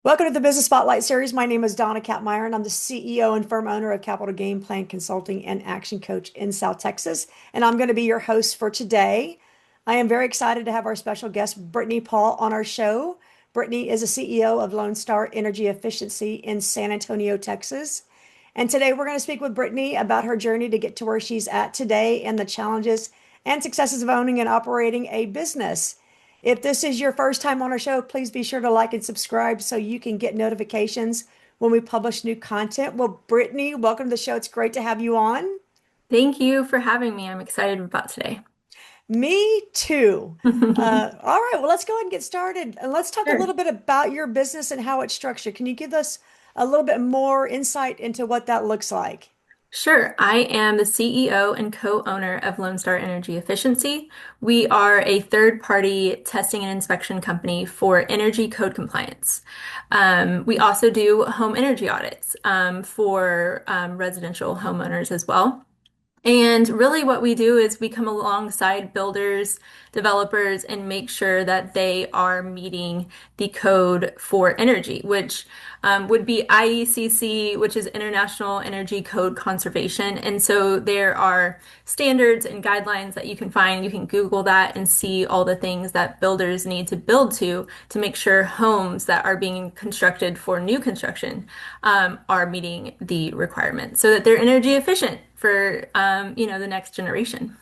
Welcome to the Business Spotlight Series. My name is Dona Kappmeyer, and I'm the CEO and firm owner of Capital Game Plan Consulting and Action Coach in South Texas. And I'm going to be your host for today. I am very excited to have our special guest, Brittany Paul, on our show. Brittany is a CEO of Lone Star Energy Efficiency in San Antonio, Texas. And today we're going to speak with Brittany about her journey to get to where she's at today and the challenges and successes of owning and operating a business. If this is your first time on our show, please be sure to like and subscribe so you can get notifications when we publish new content. Well, Brittany, welcome to the show. It's great to have you on. Thank you for having me. I'm excited about today. Me too. All right, well, let's go ahead and get started. And let's talk a Sure. little bit about your business and how it's structured. Can you give us a little bit more insight into what that looks like? Sure. I am the CEO and co-owner of Lone Star Energy Efficiency. We are a third-party testing and inspection company for energy code compliance. We also do home energy audits for residential homeowners as well. And really, what we do is we come alongside builders, developers, and make sure that they are meeting the code for energy, which would be IECC, which is International Energy Code Conservation. And so there are standards and guidelines that you can find. You can Google that and see all the things that builders need to build to make sure homes that are being constructed for new construction are meeting the requirements so that they're energy efficient for the next generation.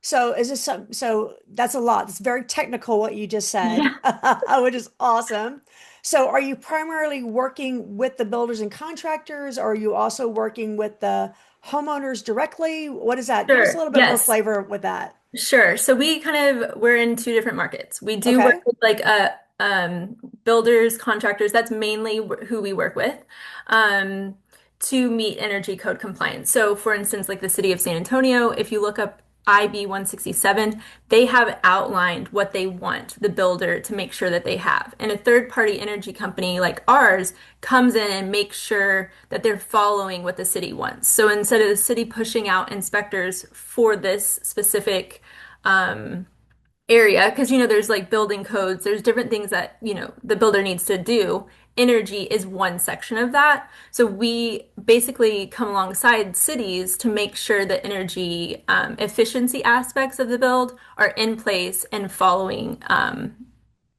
So is this so that's a lot. It's very technical what you just said, Yeah. which is awesome. So are you primarily working with the builders and contractors, or are you also working with the homeowners directly? What is that? Give us a Sure. little bit more Yes. flavor with that. Sure. So we're in two different markets. We do work Okay. with builders, contractors. That's mainly who we work with to meet energy code compliance. So for instance, like the city of San Antonio, if you look up IB 167, they have outlined what they want the builder to make sure that they have. And a third-party energy company like ours comes in and makes sure that they're following what the city wants. So instead of the city pushing out inspectors for this specific um, area, because there's like building codes, there's different things that the builder needs to do. Energy is one section of that. So we basically come alongside cities to make sure that energy efficiency aspects of the build are in place and following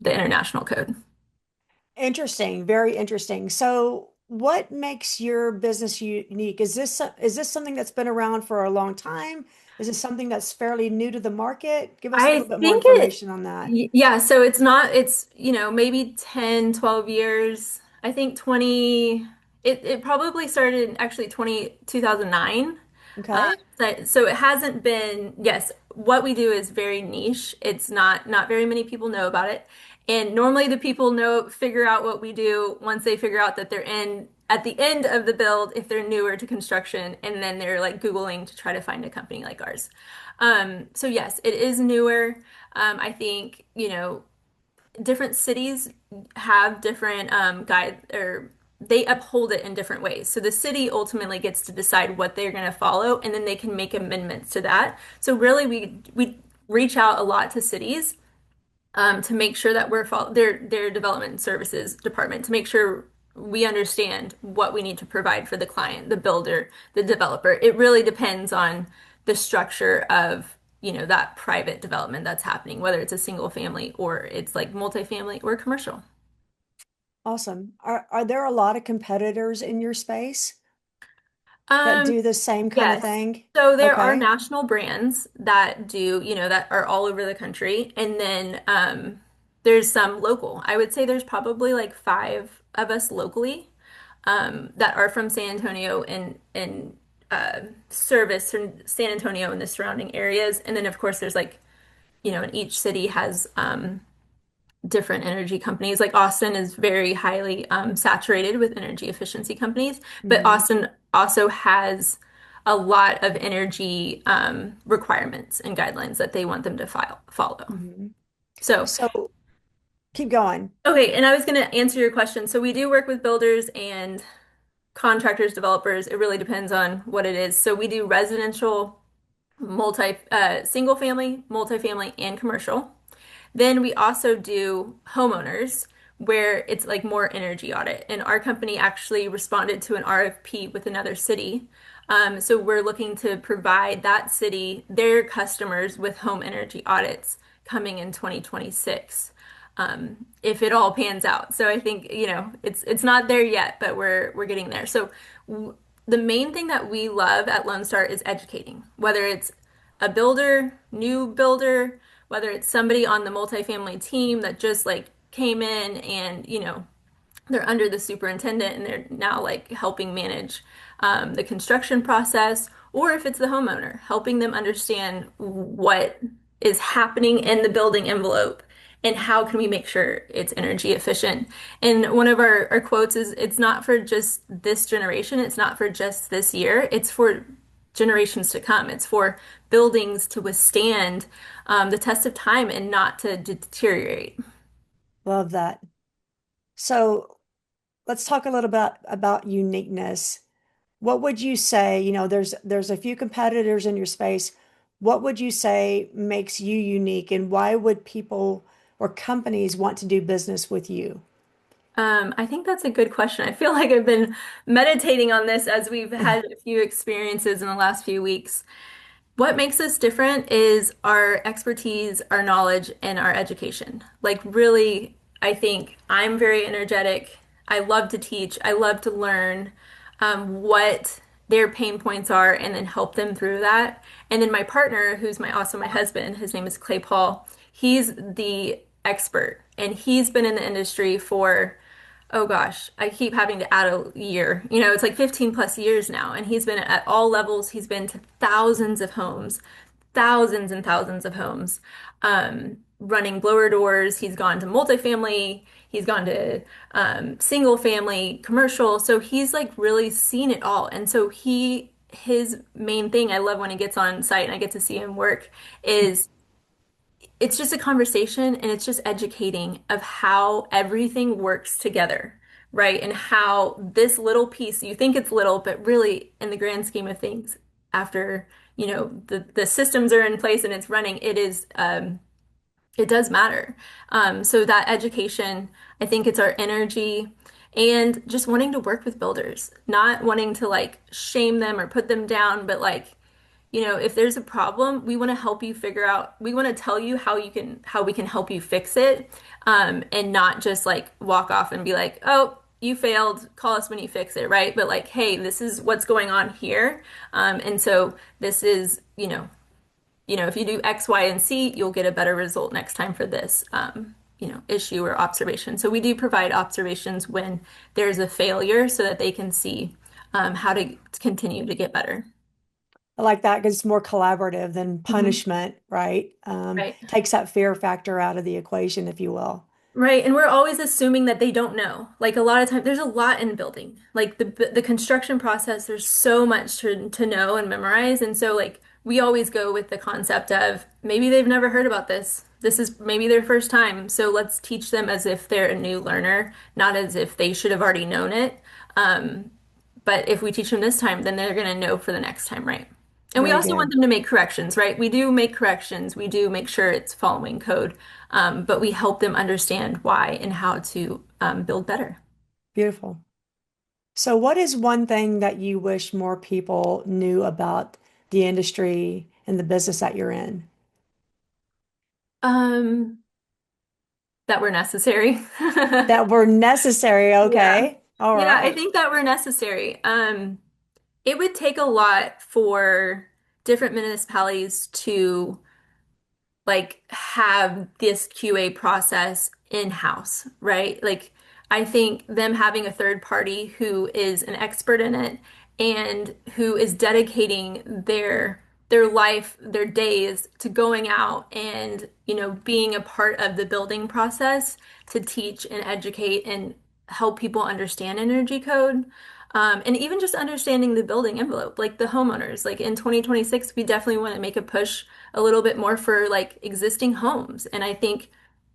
the international code. Interesting. Very interesting. So what makes your business unique? Is this something that's been around for a long time? Is it something that's fairly new to the market? Give us a I little bit more think it, information on that. yeah, so it's not, it's, maybe 10, 12 years. I think 20, it probably started in actually 2009. Okay. So it hasn't been, yes, what we do is very niche. It's not very many people know about it. And normally the people figure out what we do once they figure out that they're in at the end of the build if they're newer to construction, and then they're like Googling to try to find a company like ours. So yes, it is newer. I think, different cities have different guide or they uphold it in different ways. So the city ultimately gets to decide what they're going to follow, and then they can make amendments to that. So really, we reach out a lot to cities to make sure that we're their development services department to make sure we understand what we need to provide for the client, the builder, the developer. It really depends on the structure of, that private development that's happening, whether it's a single family or it's like multifamily or commercial. Awesome. Are there a lot of competitors in your space that Um, do the same kind of yes. thing? So there are Okay. national brands that do, that are all over the country. And then there's some local. I would say there's probably like five of us locally that are from San Antonio and service from San Antonio and the surrounding areas. And then of course there's like, and each city has different energy companies. Like Austin is very highly saturated with energy efficiency companies, but Hmm. Austin also has a lot of energy requirements and guidelines that they want them to follow. Hmm. So, So keep going. okay, and I was going to answer your question. So we do work with builders and contractors, developers. It really depends on what it is. So we do residential, single family, multifamily, and commercial. Then we also do homeowners, where it's like more energy audit. And our company actually responded to an RFP with another city. So we're looking to provide that city, their customers with home energy audits coming in 2026. If it all pans out. So I think, it's not there yet, but we're getting there. So w the main thing that we love at Lone Star is educating, whether it's a builder, new builder, whether it's somebody on the multifamily team that just like came in and, they're under the superintendent and they're now like helping manage the construction process, or if it's the homeowner, helping them understand what is happening in the building envelope and how can we make sure it's energy efficient. And one of our quotes is it's not for just this generation, it's not for just this year, it's for generations to come. It's for buildings to withstand the test of time and not to deteriorate. Love that. So let's talk a little bit about uniqueness. What would you say, there's a few competitors in your space. What would you say makes you unique and why would people or companies want to do business with you? I think that's a good question. I feel like I've been meditating on this as we've had a few experiences in the last few weeks. What makes us different is our expertise, our knowledge, and our education. Like, really, I think I'm very energetic. I love to teach, I love to learn what their pain points are and then help them through that. And then my partner, who's also my husband, his name is Clay Paul, he's the expert and he's been in the industry for oh gosh, I keep having to add a year. It's like 15 plus years now, and he's been at all levels. He's been to thousands of homes, thousands and thousands of homes, running blower doors. He's gone to multifamily, he's gone to single family, commercial. So he's like really seen it all. And so his main thing I love when he gets on site and I get to see him work is it's just a conversation and it's just educating of how everything works together, right? And how this little piece, you think it's little, but really in the grand scheme of things, after, the systems are in place and it's running, it does matter. So that education, I think it's our energy and just wanting to work with builders, not wanting to like shame them or put them down, but like if there's a problem, we want to help you figure out, we want to tell you how we can help you fix it, and not just like walk off and be like, oh, you failed, call us when you fix it, right? But like, hey, this is what's going on here. And so this is, if you do X, Y, and Z, you'll get a better result next time for this, issue or observation. So we do provide observations when there's a failure so that they can see, how to continue to get better. I like that because it's more collaborative than Mhm. punishment, right? Right. Takes that fear factor out of the equation, if you will. Right, and we're always assuming that they don't know. Like a lot of times, there's a lot in building. Like the construction process, there's so much to know and memorize, and so like we always go with the concept of maybe they've never heard about this. This is maybe their first time, so let's teach them as if they're a new learner, not as if they should have already known it. Um, but if we teach them this time, then they're going to know for the next time, right? And we Very also want good. them to make corrections, right? We do make corrections. We do make sure it's following code, but we help them understand why and how to build better. Beautiful. So, what is one thing that you wish more people knew about the industry and the business that you're in? Um, that were necessary. That were necessary. Yeah. Okay. All Yeah, I right. think that were necessary. It would take a lot for different municipalities to like have this QA process in-house, right? Like I think them having a third party who is an expert in it and who is dedicating their life, their days to going out and, being a part of the building process to teach and educate and help people understand energy code. And even just understanding the building envelope, like the homeowners, like in 2026, we definitely want to make a push a little bit more for like existing homes. And I think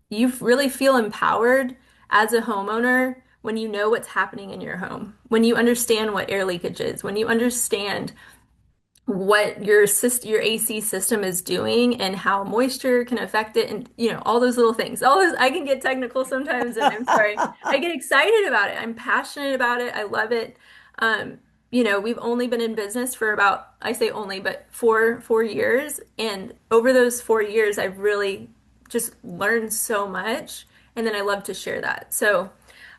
you really feel empowered as a homeowner when you know what's happening in your home, when you understand what air leakage is, when you understand what your AC system is doing and how moisture can affect it and all those little things. All those I can get technical sometimes and I'm sorry. I get excited about it. I'm passionate about it. I love it. Um, we've only been in business for about, I say only, but four years. And over those 4 years, I've really just learned so much. And then I love to share that. So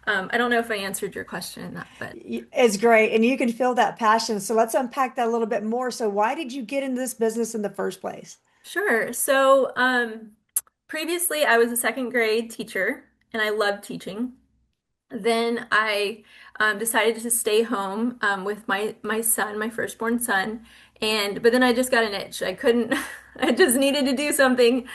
I don't know if I answered your question in that, but It's great. And you can feel that passion. So let's unpack that a little bit more. So why did you get into this business in the first place? sure. So, previously I was a second grade teacher and I loved teaching. Then I decided to stay home with my son, my firstborn son, and but then I just got an itch. I couldn't. I just needed to do something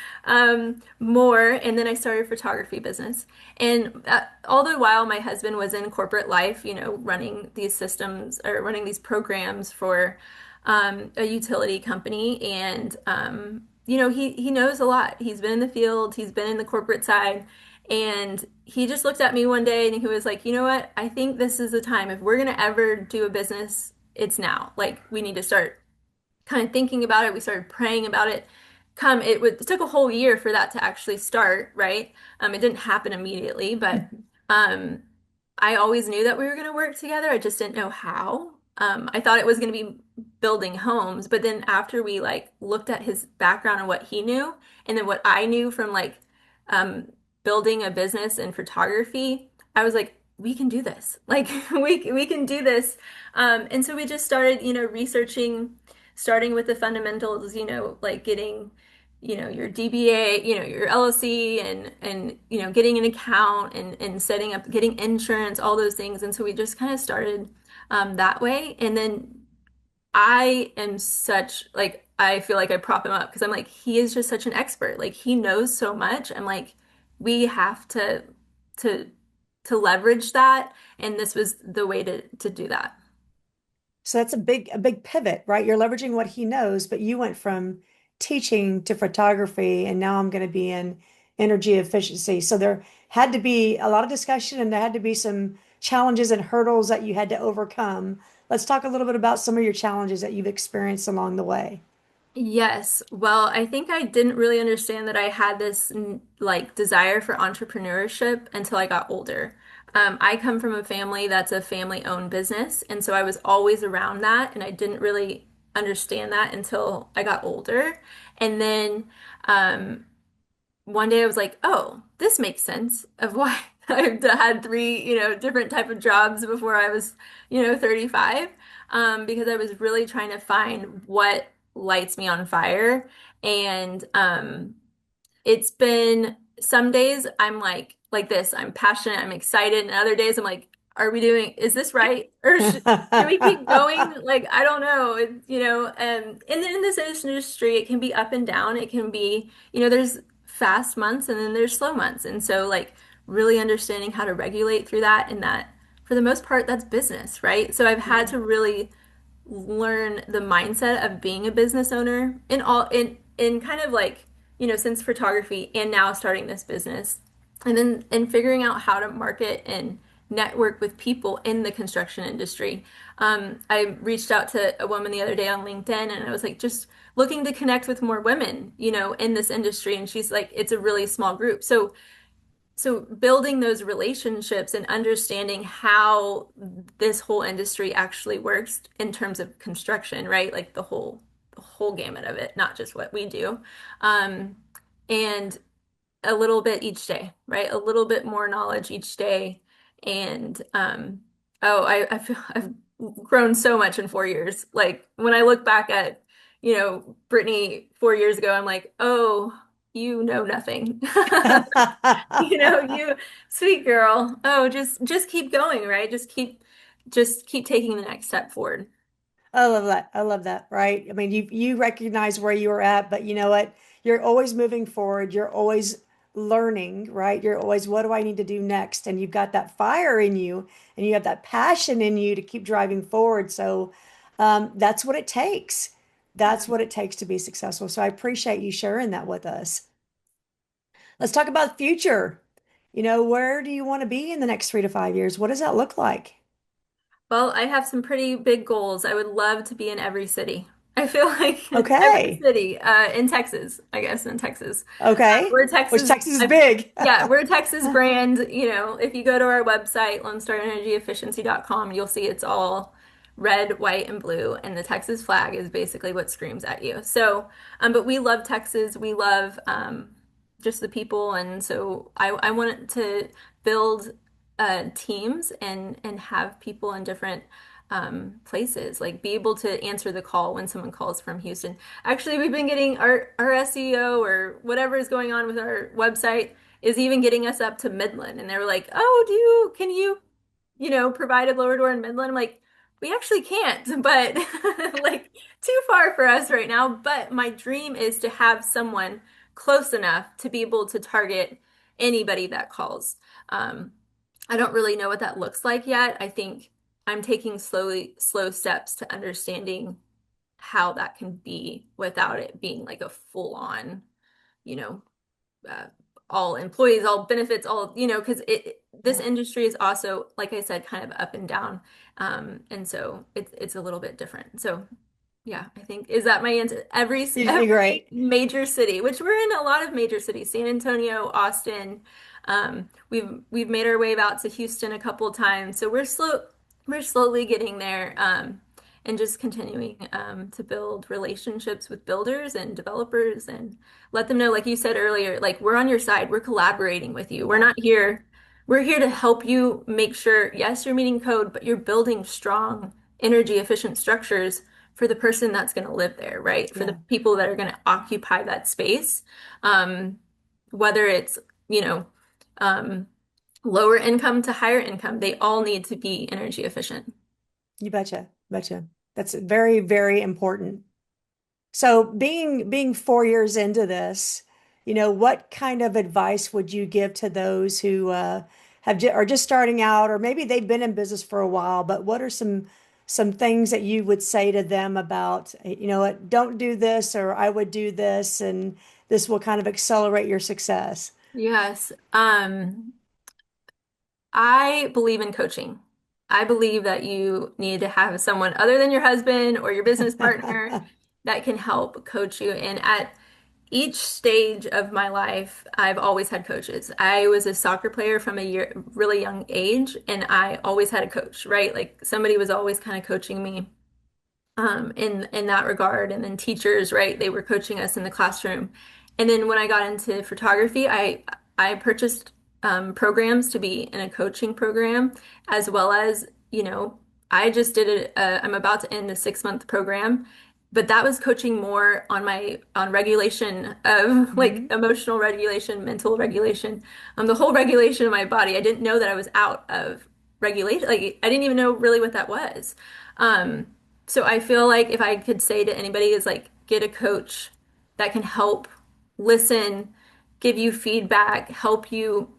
more, and then I started a photography business. And all the while, my husband was in corporate life, running these systems or running these programs for a utility company, and he knows a lot. He's been in the field, he's been in the corporate side. And he just looked at me one day and he was like, you know what? I think this is the time. If we're going to ever do a business, it's now. Like, we need to start kind of thinking about it. We started praying about it. It took a whole year for that to actually start, right? It didn't happen immediately, but um, I always knew that we were going to work together. I just didn't know how. I thought it was going to be building homes, but then after we like looked at his background and what he knew, and then what I knew from like um, building a business in photography, I was like, we can do this. Like we can do this. And so we just started, researching, starting with the fundamentals, like getting, your DBA, your LLC and getting an account and setting up, getting insurance, all those things. And so we just kind of started that way. And then I am such like I feel like I prop him up because I'm like he is just such an expert. Like he knows so much. I'm like we have to to leverage that, and this was the way to do that. So that's a big pivot, right? You're leveraging what he knows, but you went from teaching to photography, and now I'm going to be in energy efficiency. So there had to be a lot of discussion and there had to be some challenges and hurdles that you had to overcome. Let's talk a little bit about some of your challenges that you've experienced along the way. Yes. Well, I think I didn't really understand that I had this like desire for entrepreneurship until I got older. I come from a family that's a family-owned business, and so I was always around that, and I didn't really understand that until I got older. And then um, one day I was like, oh, this makes sense of why I've had three, different type of jobs before I was, 35, because I was really trying to find what lights me on fire. And it's been some days I'm like this, I'm passionate, I'm excited, and other days I'm like, is this right? Or should we keep going? Like, I don't know. And then in this industry, it can be up and down. It can be, there's fast months and then there's slow months. And so, like, really understanding how to regulate through that, and that for the most part, that's business, right? So I've had Yeah. to really learn the mindset of being a business owner in kind of like, since photography and now starting this business. And then and figuring out how to market and network with people in the construction industry. I reached out to a woman the other day on LinkedIn and I was like, just looking to connect with more women, in this industry. And she's like, it's a really small group. So building those relationships and understanding how this whole industry actually works in terms of construction, right? Like the whole gamut of it, not just what we do. Um, and a little bit each day, right? A little bit more knowledge each day. And oh, I feel I've grown so much in 4 years. Like when I look back at, Brittany 4 years ago, I'm like, oh, you know nothing. You sweet girl. Oh, just keep going, right? Just keep taking the next step forward. I love that. I love that, right? I mean, you recognize where you were at, but you know what? You're always moving forward. You're always learning, right? You're always, what do I need to do next? And you've got that fire in you and you have that passion in you to keep driving forward. So that's what it takes. That's what it takes to be successful. So I appreciate you sharing that with us. Let's talk about the future. Where do you want to be in the next 3 to 5 years? What does that look like? Well, I have some pretty big goals. I would love to be in every city. I feel like every Okay. city in Texas, I guess in Texas. Okay. We're Which Texas. Texas is big. Yeah, we're a Texas brand. You know, if you go to our website, LoneStarEnergyEfficiency.com, you'll see it's all red, white, and blue, and the Texas flag is basically what screams at you. So, but we love Texas. We love just the people, and so I wanted to build teams and have people in different places, like be able to answer the call when someone calls from Houston. Actually, we've been getting our SEO or whatever is going on with our website is even getting us up to Midland. And they were like, "Oh, can you, provide a blower door in Midland?" I'm like, "We actually can't, but like too far for us right now." But my dream is to have someone close enough to be able to target anybody that calls. Um, I don't really know what that looks like yet. I think I'm taking slow steps to understanding how that can be without it being like a full on, you know, uh, all employees, all benefits, all, because this Yeah. industry is also, like I said, kind of up and down. And so it's a little bit different. So yeah, I think is that my answer? You're Every great. major city, which we're in a lot of major cities, San Antonio, Austin. We've made our way out to Houston a couple of times, so we're slowly getting there, and just continuing to build relationships with builders and developers and let them know, like you said earlier, like we're on your side, we're collaborating with you. We're Yeah. not here. We're here to help you make sure, yes, you're meeting code, but you're building strong, energy efficient structures for the person that's going to live there, right? For the Yeah. people that are going to occupy that space. Um, Whether it's, you know, um, lower income to higher income, they all need to be energy efficient. You betcha. Betcha. That's very, very important. So being 4 years into this, what kind of advice would you give to those who are just starting out, or maybe they've been in business for a while, but what are some things that you would say to them about, what, don't do this, or I would do this, and this will kind of accelerate your success? Yes. I believe in coaching. I believe that you need to have someone other than your husband or your business partner that can help coach you. And at each stage of my life, I've always had coaches. I was a soccer player from really young age, and I always had a coach, right? Like somebody was always kind of coaching me in that regard. And then teachers, right? They were coaching us in the classroom. And then when I got into photography, I purchased programs to be in a coaching program, as well as, I just did it. I'm about to end a 6 month program, but that was coaching more on regulation of like Hmm. emotional regulation, mental regulation, the whole regulation of my body. I didn't know that I was out of regulation. Like I didn't even know really what that was. Um, so I feel like if I could say to anybody is like get a coach that can help listen, give you feedback, help you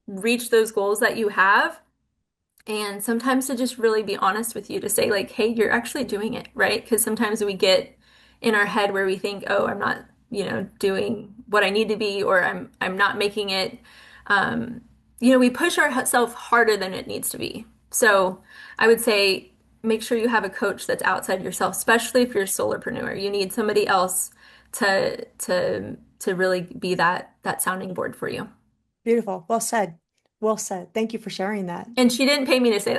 reach those goals that you have. And sometimes to just really be honest with you to say like, hey, you're actually doing it, right? Because sometimes we get in our head where we think, oh, I'm not, doing what I need to be, or I'm not making it. Um, we push ourselves harder than it needs to be. So I would say make sure you have a coach that's outside yourself, especially if you're a solopreneur. You need somebody else to really be that sounding board for you. Beautiful. Well said. Well said. Thank you for sharing that. And she didn't pay me to say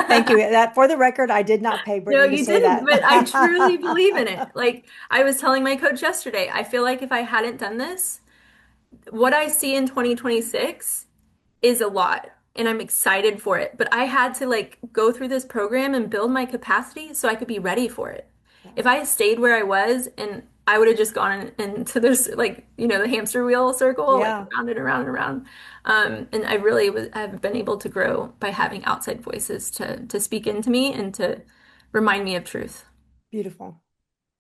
Thank you. that. That, for the record, I did not pay No, Brittany to you say didn't, but I truly believe in it. that. Like I was telling my coach yesterday, I feel like if I hadn't done this, what I see in 2026 is a lot, and I'm excited for it. But I had to like go through this program and build my capacity so I could be ready for it. Yeah. If I had stayed where I was and I would have just gone into this like, the hamster wheel circle, like Yeah. around and around and around. And I really have been able to grow by having outside voices to speak into me and to remind me of truth. Beautiful.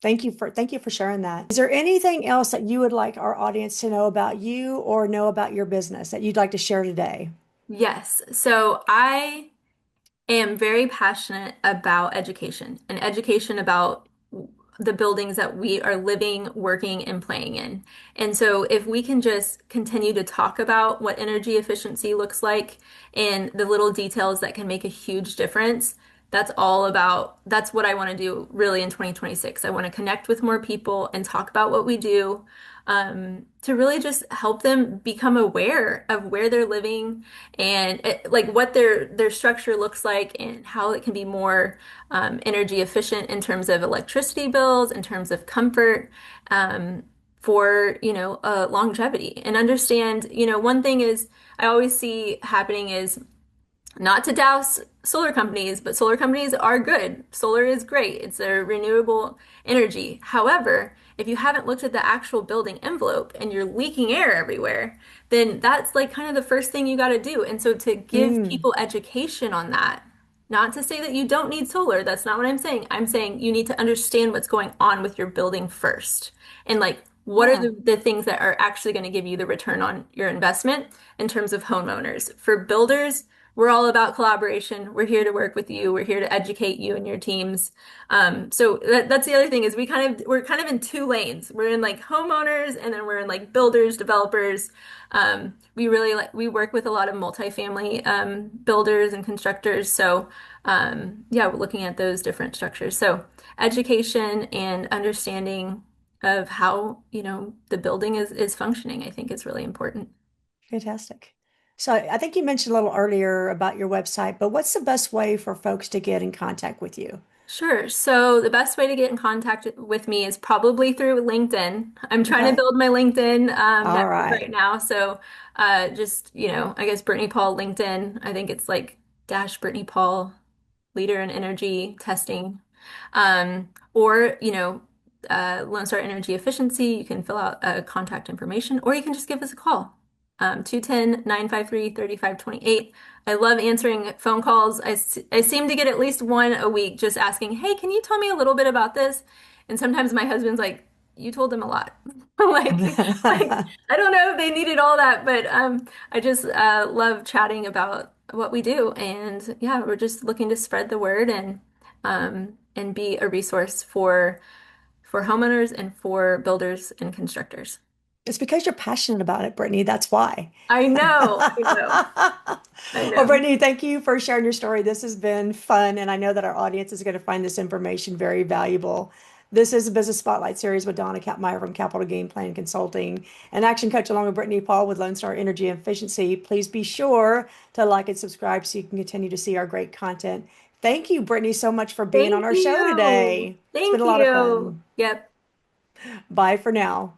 Thank you for sharing that. Is there anything else that you would like our audience to know about you or know about your business that you'd like to share today? Yes. So I am very passionate about education and education about the buildings that we are living, working, and playing in. And so, if we can just continue to talk about what energy efficiency looks like and the little details that can make a huge difference, that's all about, that's what I want to do really in 2026. I want to connect with more people and talk about what we do, to really just help them become aware of where they're living and like what their structure looks like and how it can be more energy efficient in terms of electricity bills, in terms of comfort, for, longevity. And understand, one thing is I always see happening is not to douse solar companies, but solar companies are good. Solar is great. It's a renewable energy. However, if you haven't looked at the actual building envelope and you're leaking air everywhere, then that's like kind of the first thing you got to do. And so to give Mm, people education on that, not to say that you don't need solar, that's not what I'm saying. I'm saying you need to understand what's going on with your building first. And like, what are yeah. the things that are actually going to give you the return on your investment in terms of homeowners? For builders, we're all about collaboration. We're here to work with you. We're here to educate you and your teams. So that's the other thing is we're kind of in two lanes. We're in like homeowners and then we're in like builders, developers. We work with a lot of multifamily builders and constructors. So yeah, we're looking at those different structures. So education and understanding of how, the building is functioning, I think is really important. Fantastic. So I think you mentioned a little earlier about your website, but what's the best way for folks to get in contact with you? Sure. So the best way to get in contact with me is probably through LinkedIn. I'm trying to Okay. build my LinkedIn All network right right. now. So just, I guess Brittany Paul LinkedIn. I think it's like dash Brittany Paul, leader in energy testing. Or, Lone Star Energy Efficiency. You can fill out contact information, or you can just give us a call. 210-953-3528. I love answering phone calls. I seem to get at least one a week just asking, hey, can you tell me a little bit about this? And sometimes my husband's like, you told them a lot. Like I don't know if they needed all that, but I just love chatting about what we do. And yeah, we're just looking to spread the word and be a resource for homeowners and for builders and constructors. It's because you're passionate about it, Brittany. That's why. I know, I know, I Well, know. Brittany, thank you for sharing your story. This has been fun, and I know that our audience is going to find this information very valuable. This is a Business Spotlight series with Dona Kappmeyer from Capital Game Plan Consulting, and action coach along with Brittany Paul with Lone Star Energy and Efficiency. Please be sure to like and subscribe so you can continue to see our great content. Thank you, Brittany, so much for being on Thank our show you. today. It's been Thank a lot of you. fun. Yep. Bye for now.